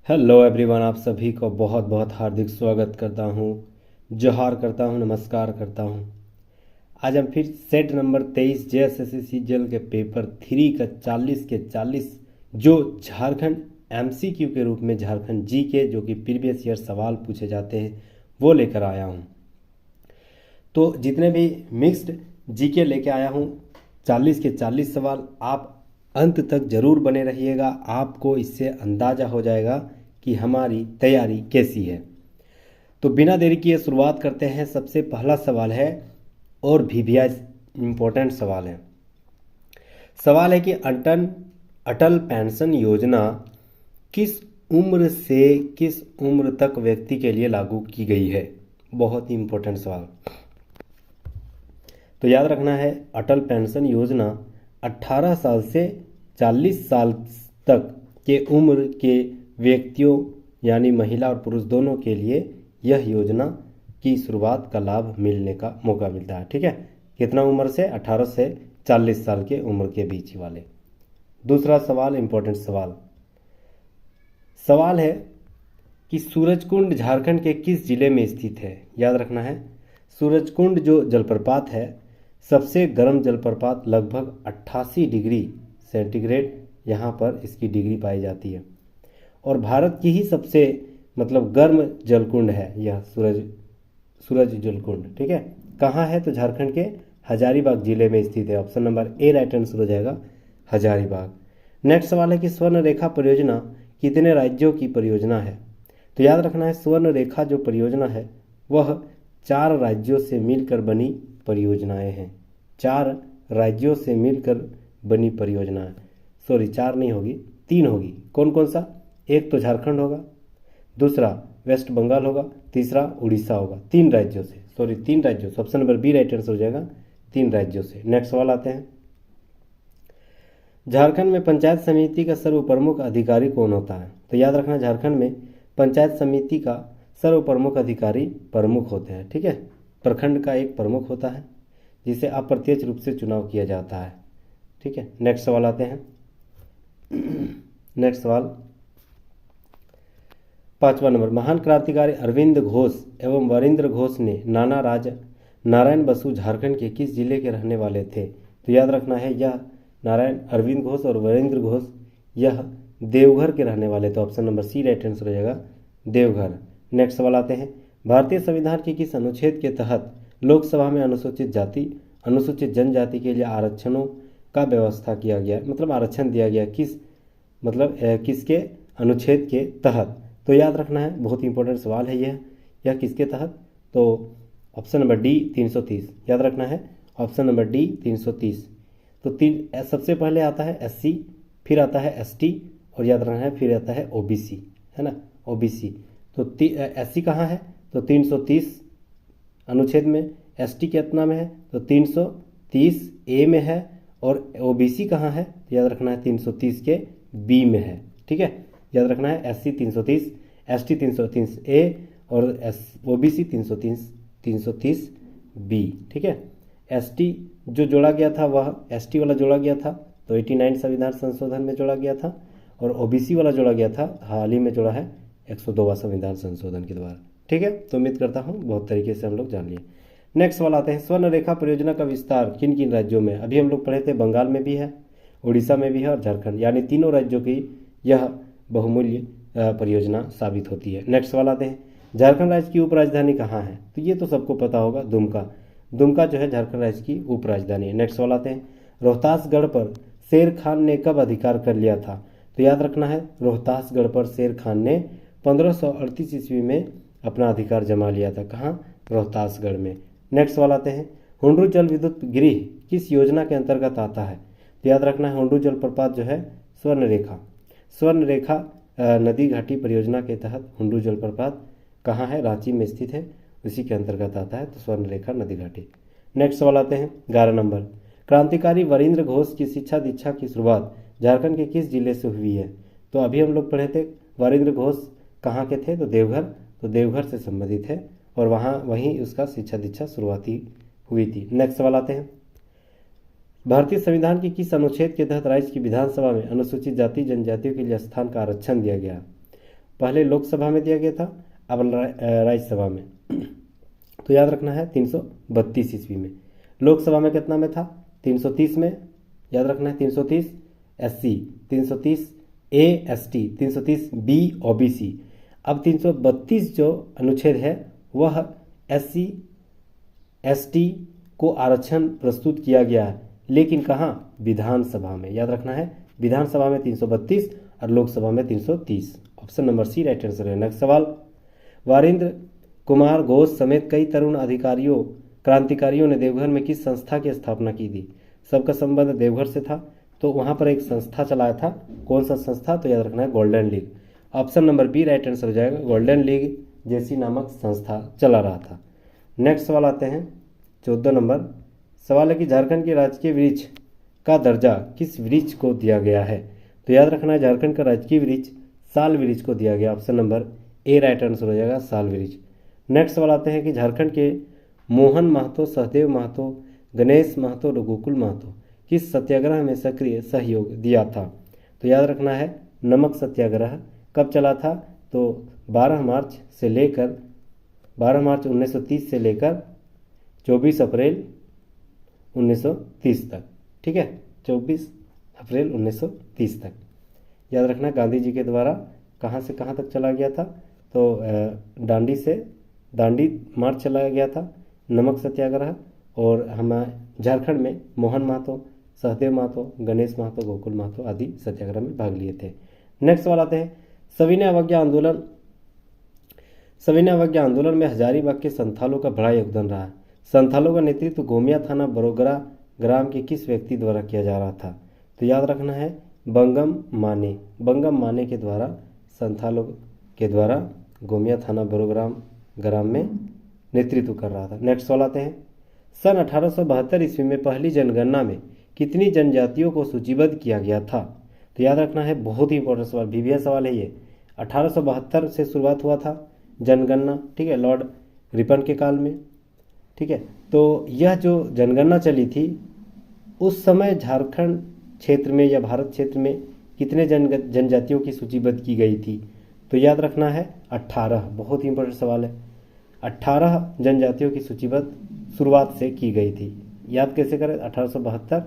Hello everyone, आप सभी को बहुत बहुत हार्दिक स्वागत करता हूँ। जोहार करता हूँ, नमस्कार करता हूँ। आज हम फिर सेट नंबर 23 जेएसएससी सीजीएल के पेपर 3 का 40 के 40 जो झारखंड एमसीक्यू के रूप में झारखंड जी के जो कि प्रीवियस ईयर सवाल पूछे जाते हैं वो लेकर आया हूँ। तो जितने भी मिक्स्ड जीके लेके आया हूँ 40 के 40 सवाल आप अंत तक जरूर बने रहिएगा। आपको इससे अंदाज़ा हो जाएगा कि हमारी तैयारी कैसी है। तो बिना देरी किए शुरुआत करते हैं। सबसे पहला सवाल है और भी इम्पोर्टेंट सवाल है। सवाल है कि अटल पेंशन योजना किस उम्र से किस उम्र तक व्यक्ति के लिए लागू की गई है। बहुत ही इम्पोर्टेंट सवाल। तो याद रखना है, अटल पेंशन योजना 18 साल से 40 साल तक के उम्र के व्यक्तियों यानी महिला और पुरुष दोनों के लिए यह योजना की शुरुआत का लाभ मिलने का मौका मिलता है। ठीक है, कितना उम्र से? 18 से 40 साल के उम्र के बीच वाले। दूसरा सवाल, इंपॉर्टेंट सवाल है कि सूरजकुंड झारखंड के किस जिले में स्थित है। याद रखना है, सूरजकुंड जो जलप्रपात है सबसे गर्म जलप्रपात, लगभग 88 डिग्री सेंटीग्रेड यहाँ पर इसकी डिग्री पाई जाती है और भारत की ही सबसे गर्म जलकुंड है यह सूरज जलकुंड। ठीक है, कहाँ है? तो झारखंड के हजारीबाग जिले में स्थित है। Option number A right answer हो जाएगा, हजारीबाग। नेक्स्ट सवाल है कि स्वर्ण रेखा परियोजना कितने राज्यों की परियोजना है। तो याद रखना है, स्वर्ण रेखा जो परियोजना है वह 4 राज्यों से मिलकर बनी परियोजनाएं हैं। 4 राज्यों से मिलकर बनी परियोजना है। सॉरी, 4 नहीं होगी, 3 होगी। कौन कौन सा? एक तो झारखंड होगा, दूसरा वेस्ट बंगाल होगा, तीसरा उड़ीसा होगा। 3 राज्यों से, सॉरी 3 राज्यों से। Option number B right answer हो जाएगा, 3 राज्यों से। नेक्स्ट सवाल आते हैं, झारखंड में पंचायत समिति का सर्व प्रमुख अधिकारी कौन होता है। तो याद रखना, झारखंड में पंचायत समिति का सर्व प्रमुख अधिकारी प्रमुख होते हैं। ठीक है, प्रखंड का एक प्रमुख होता है जिसे अप्रत्यक्ष रूप से चुनाव किया जाता है। ठीक है, नेक्स्ट सवाल आते हैं। नेक्स्ट सवाल 5वां नंबर, महान क्रांतिकारी अरविंद घोष एवं वरिंद्र घोष ने नारायण बसु झारखंड के किस जिले के रहने वाले थे। तो याद रखना है, यह अरविंद घोष और वरिंद्र घोष यह देवघर के रहने वाले। तो option number C right answer हो जाएगा, देवघर। नेक्स्ट सवाल आते हैं, भारतीय संविधान के किस अनुच्छेद के तहत लोकसभा में अनुसूचित जाति अनुसूचित जनजाति के लिए आरक्षणों का व्यवस्था किया गया, आरक्षण दिया गया किस किसके अनुच्छेद के तहत। तो याद रखना है, बहुत इंपॉर्टेंट सवाल है यह किसके तहत। तो ऑप्शन नंबर डी 330। याद रखना है, ऑप्शन नंबर डी 330। तो सबसे पहले आता है एससी, फिर आता है एसटी और याद रखना है फिर आता है ओबीसी, है ना, ओबीसी। तो एससी कहाँ है? तो 330 अनुच्छेद में। एसटी कितना में है? तो 330 ए में है। और ओबीसी कहाँ है? तो याद रखना है 330 के बी में है। ठीक है, याद रखना है, एससी 330, एसटी 330 ए और ओबीसी 330 बी। ठीक है, एसटी जो जोड़ा गया था वह एसटी वाला जोड़ा गया था तो 89 संविधान संशोधन में जोड़ा गया था और ओबीसी वाला जोड़ा गया था, हाल ही में जोड़ा है 102वां संविधान संशोधन के द्वारा। ठीक है, तो उम्मीद करता हूँ बहुत तरीके से हम लोग जान लिए। नेक्स्ट सवाल आते हैं, स्वर्ण रेखा परियोजना का विस्तार किन किन राज्यों में। अभी हम लोग पढ़े थे, बंगाल में भी है, उड़ीसा में भी है और झारखंड, यानी तीनों राज्यों की यह बहुमूल्य परियोजना साबित होती है। नेक्स्ट सवाल आते हैं, झारखंड राज्य की उपराजधानी कहाँ है। तो ये तो सबको पता होगा, दुमका जो है झारखंड राज्य की उपराजधानी है। नेक्स्ट सवाल आते हैं, रोहतासगढ़ पर शेर खान ने कब अधिकार कर लिया था। तो याद रखना है, रोहतासगढ़ पर शेर खान ने 1538 ईस्वी में अपना अधिकार जमा लिया था। कहाँ? रोहतासगढ़ में। नेक्स्ट सवाल आते हैं, हुंडरू जल विद्युत गृह किस योजना के अंतर्गत आता है। तो याद रखना है, हुंडरू जलप्रपात जो है स्वर्ण रेखा नदी घाटी परियोजना के तहत हुंडरू जलप्रपात कहाँ है? रांची में स्थित है, उसी के अंतर्गत आता है, तो स्वर्ण रेखा नदी घाटी। नेक्स्ट सवाल आते हैं 11 नंबर, क्रांतिकारी वरिंद्र घोष की शिक्षा दीक्षा की शुरुआत झारखंड के किस जिले से हुई है। तो अभी हम लोग पढ़े थे, वरिंद्र घोष कहाँ के थे? तो देवघर से संबंधित है और वहीं उसका शिक्षा दीक्षा शुरुआती हुई थी। नेक्स्ट सवाल आते हैं, भारतीय संविधान के किस अनुच्छेद के तहत राज्य की विधानसभा में अनुसूचित जाति जनजातियों के लिए स्थान का आरक्षण दिया गया। पहले लोकसभा में दिया गया था, अब राज्यसभा में। तो याद रखना है 332 ईस्वी में। लोकसभा में कितना में था? 330 में। याद रखना है 330 SC, 330 A ST, 330 B OBC। अब 332 जो अनुच्छेद है वह SC ST को आरक्षण प्रस्तुत किया गया है, लेकिन कहाँ? विधानसभा में। याद रखना है विधानसभा में 332 और लोकसभा में 330। Option number C right answer है। नेक्स्ट सवाल, वारिंद्र कुमार घोष समेत कई तरुण अधिकारियों क्रांतिकारियों ने देवघर में किस संस्था की स्थापना की थी? सबका संबंध देवघर से था, तो वहाँ पर एक संस्था चलाया था। कौन सा संस्था? तो याद रखना है golden league. Option number B right answer हो जाएगा। गोल्डन लीग जैसी नामक संस्था चला रहा था। नेक्स्ट सवाल आते हैं 14 नंबर सवाल है कि झारखंड के राजकीय वृक्ष का दर्जा किस वृक्ष को दिया गया है? तो याद रखना है झारखंड का राजकीय वृक्ष साल वृक्ष को दिया गया। Option number A right answer हो जाएगा, साल वृक्ष। नेक्स्ट सवाल आते हैं कि झारखंड के मोहन महतो, सहदेव महतो, गणेश महतो और गोकुल महतो किस सत्याग्रह में सक्रिय सहयोग दिया था? तो याद रखना है नमक सत्याग्रह कब चला था? तो 12 मार्च 1930 से लेकर 24 अप्रैल 1930 तक। ठीक है, 24 अप्रैल 1930 तक। याद रखना गांधी जी के द्वारा कहाँ से कहाँ तक चला गया था? तो दांडी से दांडी मार्च चलाया गया था नमक सत्याग्रह। और हम झारखंड में मोहन महतो, सहदेव महतो, गणेश महतो, गोकुल महतो आदि सत्याग्रह में भाग लिए थे। नेक्स्ट सवाल आते हैं सविनय अवज्ञा आंदोलन में हजारीबाग के संथालों का बड़ा योगदान रहा। संथालों का नेतृत्व गोमिया थाना बरोगरा ग्राम के किस व्यक्ति द्वारा किया जा रहा था? तो याद रखना है बंगम माने के द्वारा, संथालों के द्वारा गोमिया थाना बरोग्राम ग्राम में नेतृत्व कर रहा था। नेक्स्ट सवाल आते हैं सन 1872 ईस्वी में पहली जनगणना में कितनी जनजातियों को सूचीबद्ध किया गया था? तो याद रखना है बहुत ही इंपॉर्टेंट सवाल, VVS सवाल है ये। 1872 से शुरुआत हुआ था जनगणना, ठीक है, लॉर्ड रिपन के काल में। ठीक है, तो यह जो जनगणना चली थी उस समय झारखंड क्षेत्र में या भारत क्षेत्र में कितने जनजातियों की सूचीबद्ध की गई थी? तो याद रखना है 18। बहुत ही इंपॉर्टेंट सवाल है। 18 जनजातियों की सूचीबद्ध शुरुआत से की गई थी। याद कैसे करें? 1872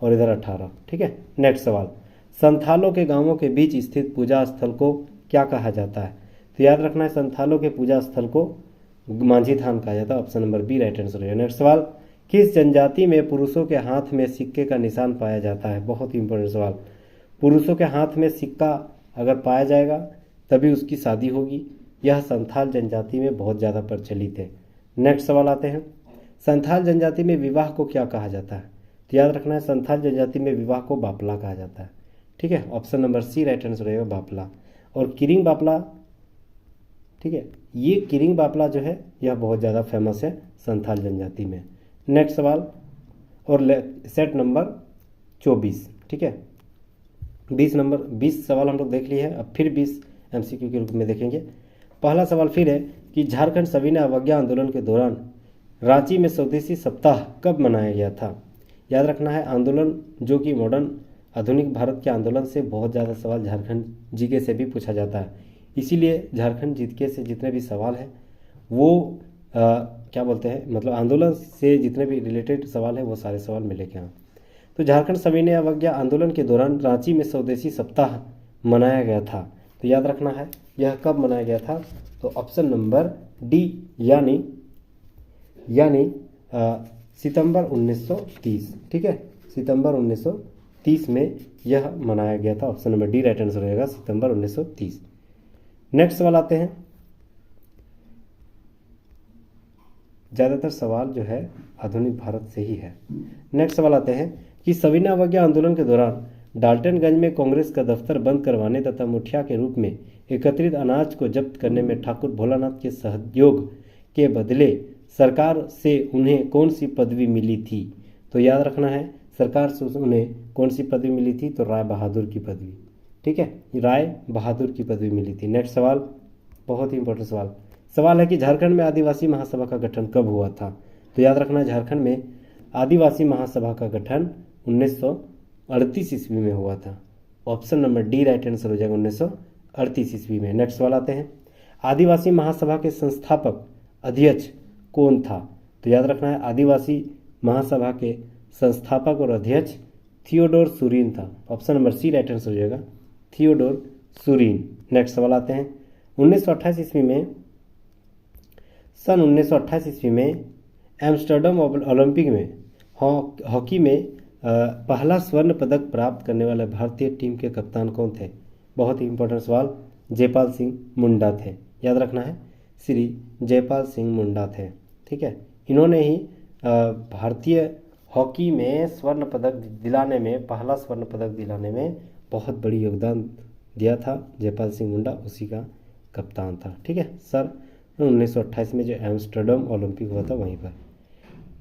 और इधर 18। ठीक है, नेक्स्ट सवाल संथालों के गांवों के बीच स्थित पूजा स्थल को क्या कहा जाता है? तो याद रखना है संथालों के पूजा स्थल को मांझी थान कहा जाता है। Option number B right answer है। नेक्स्ट सवाल किस जनजाति में पुरुषों के हाथ में सिक्के का निशान पाया जाता है? बहुत ही इंपॉर्टेंट सवाल। पुरुषों के हाथ में सिक्का अगर पाया जाएगा तभी उसकी शादी होगी। यह संथाल जनजाति में बहुत ज़्यादा प्रचलित है। नेक्स्ट सवाल आते हैं संथाल जनजाति में विवाह को क्या कहा जाता है? तो याद रखना है संथाल जनजाति में विवाह को बापला कहा जाता है। ठीक है, option number C right answer रहेगा, बापला। और किरिंग बापला, ठीक है, ये किरिंग बापला जो है यह बहुत ज़्यादा फेमस है संथाल जनजाति में। नेक्स्ट सवाल और सेट नंबर 24। ठीक है, 20 सवाल हम लोग देख लिए हैं, अब फिर 20 MCQ के रूप में देखेंगे। पहला सवाल फिर है कि झारखंड सविनय अवज्ञा आंदोलन के दौरान रांची में स्वदेशी सप्ताह कब मनाया गया था? याद रखना है आंदोलन जो कि मॉडर्न आधुनिक भारत के आंदोलन से बहुत ज़्यादा सवाल झारखंड जीके से भी पूछा जाता है, इसीलिए झारखंड जीके से जितने भी सवाल हैं वो क्या बोलते हैं, मतलब आंदोलन से जितने भी रिलेटेड सवाल है वो सारे सवाल में लेके आए। तो झारखंड सविनय अवज्ञा आंदोलन के दौरान रांची में स्वदेशी सप्ताह मनाया गया था। तो याद रखना है यह कब मनाया गया था? तो ऑप्शन नंबर डी यानी सितंबर 1930। ठीक है, सितंबर 1930 में यह मनाया गया था। Option number D right answer रहेगा, सितंबर 1930। नेक्स्ट सवाल आते हैं, ज़्यादातर सवाल जो है आधुनिक भारत से ही है। नेक्स्ट सवाल आते हैं कि सविनय अवज्ञा आंदोलन के दौरान डाल्टनगंज में कांग्रेस का दफ्तर बंद करवाने तथा मुठिया के रूप में एकत्रित अनाज को जब्त करने में ठाकुर भोलानाथ के सहयोग के बदले सरकार से उन्हें कौन सी पदवी मिली थी? तो याद रखना है सरकार से उन्हें कौन सी पदवी मिली थी? तो राय बहादुर की पदवी। ठीक है, राय बहादुर की पदवी मिली थी। नेक्स्ट सवाल बहुत ही इंपॉर्टेंट सवाल है कि झारखंड में आदिवासी महासभा का गठन कब हुआ था? तो याद रखना है झारखंड में आदिवासी महासभा का गठन 1938 ईस्वी में हुआ था। Option number D right answer हो जाएगा, 1938 ईस्वी में। नेक्स्ट सवाल आते हैं, आदिवासी महासभा के संस्थापक अध्यक्ष कौन था? तो याद रखना है आदिवासी महासभा के संस्थापक और अध्यक्ष थियोडोर सूरीन था। Option number C right answer हो जाएगा, थियोडोर सूरीन। नेक्स्ट सवाल आते हैं, 1928 ईस्वी में सन 1928 ईस्वी में एम्स्टर्डम ओलंपिक में हॉकी में पहला स्वर्ण पदक प्राप्त करने वाले भारतीय टीम के कप्तान कौन थे? बहुत ही इंपॉर्टेंट सवाल, जयपाल सिंह मुंडा थे। याद रखना है श्री जयपाल सिंह मुंडा थे। ठीक है, इन्होंने ही भारतीय हॉकी में स्वर्ण पदक दिलाने में, पहला स्वर्ण पदक दिलाने में बहुत बड़ी योगदान दिया था। जयपाल सिंह मुंडा उसी का कप्तान था। ठीक है सर, 1928 में जो एम्स्टर्डम ओलंपिक हुआ था वहीं पर।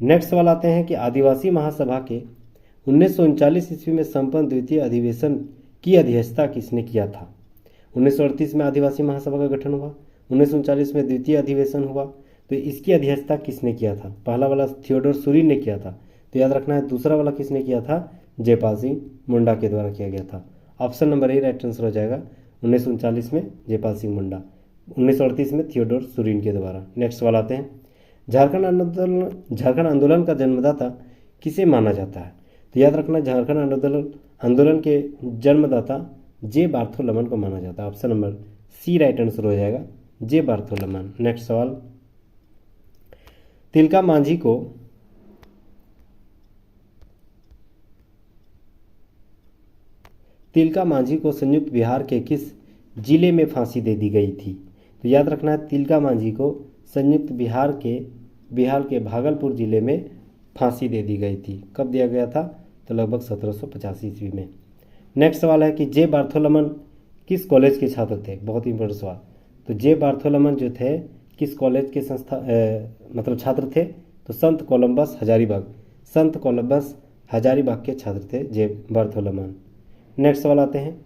नेक्स्ट सवाल आते हैं कि आदिवासी महासभा के 1939 ईस्वी में संपन्न द्वितीय अधिवेशन की अध्यक्षता किसने किया था? 1938 में आदिवासी महासभा का गठन हुआ, 1939 में द्वितीय अधिवेशन हुआ, तो इसकी अध्यक्षता किसने किया था? पहला वाला थियोडोर सूरीन ने किया था, तो याद रखना है दूसरा वाला किसने किया था? जयपाल सिंह मुंडा के द्वारा किया गया था। Option number A right answer हो जाएगा, 1939 में जयपाल सिंह मुंडा, 1938 में थियोडोर सूरीन के द्वारा। नेक्स्ट सवाल आते हैं, झारखंड आंदोलन का जन्मदाता किसे माना जाता है? तो याद रखना झारखंड आंदोलन के जन्मदाता जे बार्थोलमन को माना जाता है। Option number C right answer हो जाएगा, जे बार्थोलमन। नेक्स्ट सवाल, तिलका मांझी को संयुक्त बिहार के किस जिले में फांसी दे दी गई थी? तो याद रखना है तिलका मांझी को संयुक्त बिहार के भागलपुर जिले में फांसी दे दी गई थी। कब दिया गया था? तो लगभग 1785 ईस्वी में। नेक्स्ट सवाल है कि जे बार्थोलमन किस कॉलेज के छात्र थे? बहुत इंपॉर्टेंट सवाल। तो जे बार्थोलमन जो थे किस कॉलेज के छात्र थे? तो संत कोलंबस हजारीबाग के छात्र थे जे बार्थोलमन। नेक्स्ट सवाल आते हैं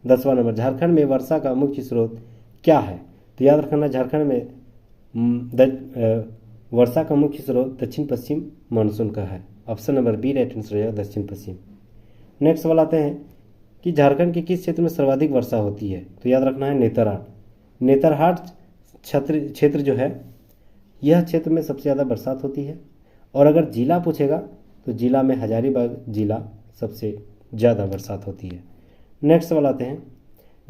10वां नंबर, झारखंड में वर्षा का मुख्य स्रोत क्या है? तो याद रखना झारखंड में वर्षा का मुख्य स्रोत दक्षिण पश्चिम मानसून का है। Option number B right answer हो जाएगा, दक्षिण पश्चिम। नेक्स्ट सवाल आते हैं कि झारखंड के किस क्षेत्र में सर्वाधिक वर्षा होती है? तो याद रखना है नेतरहाट क्षेत्र जो है, यह क्षेत्र में सबसे ज़्यादा बरसात होती है। और अगर जिला पूछेगा तो जिला में हजारीबाग जिला सबसे ज़्यादा बरसात होती है। नेक्स्ट सवाल आते हैं,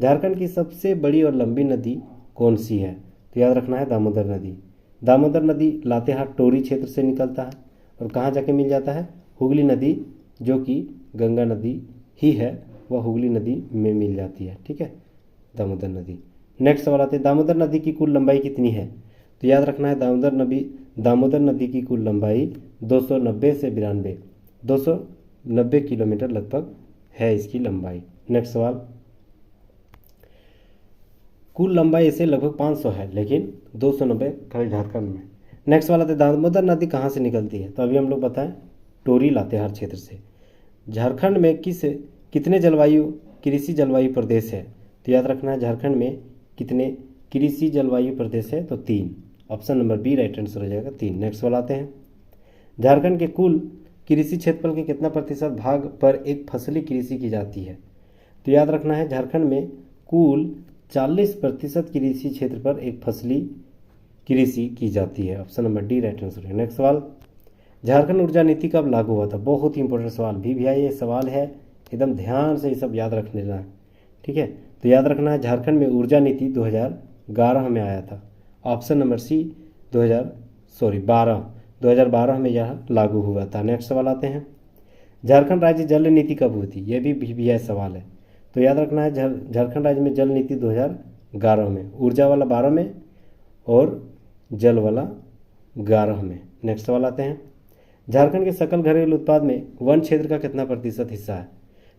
झारखंड की सबसे बड़ी और लंबी नदी कौन सी है? तो याद रखना है दामोदर नदी लातेहार टोरी क्षेत्र से निकलता है और कहाँ जाके मिल जाता है? हुगली नदी, जो कि गंगा नदी ही है, वह हुगली नदी में मिल जाती है। ठीक है, दामोदर नदी। नेक्स्ट सवाल आते हैं, दामोदर नदी की कुल लंबाई कितनी है? तो याद रखना है दामोदर नदी की कुल लंबाई 290 किलोमीटर लगभग है इसकी लंबाई। नेक्स्ट सवाल, कुल लंबाई इसे लगभग 500 है, लेकिन 290 खाली झारखंड में। नेक्स्ट वाला था दामोदर नदी कहाँ से निकलती है? तो अभी हम लोग बताएं टोरी लातेहार क्षेत्र से। झारखंड में कितने कृषि जलवायु प्रदेश है? तो याद रखना है झारखंड में कितने कृषि जलवायु प्रदेश है? तो 3। Option number B right answer हो जाएगा, 3। नेक्स्ट वाला आते हैं, झारखंड के कुल कृषि क्षेत्रफल के कितना प्रतिशत भाग पर एक फसली कृषि की जाती है? तो याद रखना है झारखंड में कुल 40% कृषि क्षेत्र पर एक फसली कृषि की जाती है। Option number D right answer है। नेक्स्ट सवाल, झारखंड ऊर्जा नीति कब लागू हुआ था? बहुत ही इंपॉर्टेंट सवाल भी भैया ये सवाल है, एकदम ध्यान से ये सब याद रख लेना। ठीक है, तो याद रखना है झारखंड में ऊर्जा नीति 2011 में आया था। ऑप्शन नंबर सी 2012 में यह लागू हुआ था। नेक्स्ट सवाल आते हैं, झारखंड राज्य जल नीति कब हुई थी? यह भी भैया सवाल है। तो याद रखना है झारखंड राज्य में जल नीति 2011 में, ऊर्जा वाला 12 में और जल वाला 11 में। नेक्स्ट सवाल आते हैं, झारखंड के सकल घरेलू उत्पाद में वन क्षेत्र का कितना प्रतिशत हिस्सा है?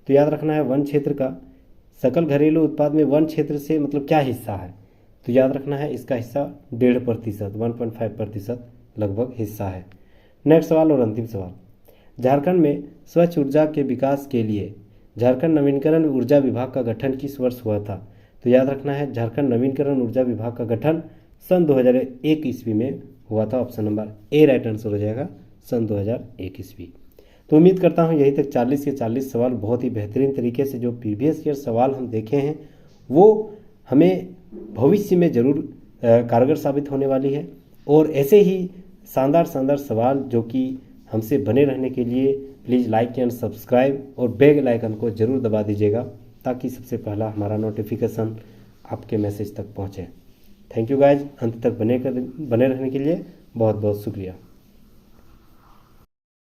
तो याद रखना है वन क्षेत्र का सकल घरेलू उत्पाद में वन क्षेत्र से मतलब क्या हिस्सा है? तो याद रखना है इसका हिस्सा 1.5%, 1.5% लगभग हिस्सा है। नेक्स्ट सवाल और अंतिम सवाल, झारखंड में स्वच्छ ऊर्जा के विकास के लिए झारखंड नवीनीकरण ऊर्जा विभाग का गठन किस वर्ष हुआ था? तो याद रखना है झारखंड नवीनीकरण ऊर्जा विभाग का गठन सन 2001 ईस्वी में हुआ था। Option number A right answer हो जाएगा, सन 2001 ईस्वी। तो उम्मीद करता हूँ यही तक 40 के 40 सवाल बहुत ही बेहतरीन तरीके से जो प्रीवियस ईयर सवाल हम देखे हैं वो हमें भविष्य में ज़रूर कारगर साबित होने वाली है। और ऐसे ही शानदार शानदार सवाल जो कि हमसे बने रहने के लिए प्लीज़ लाइक एंड सब्सक्राइब और बेल आइकन को ज़रूर दबा दीजिएगा, ताकि सबसे पहला हमारा नोटिफिकेशन आपके मैसेज तक पहुँचे। थैंक यू गाइज, अंत तक बने रहने के लिए बहुत बहुत शुक्रिया।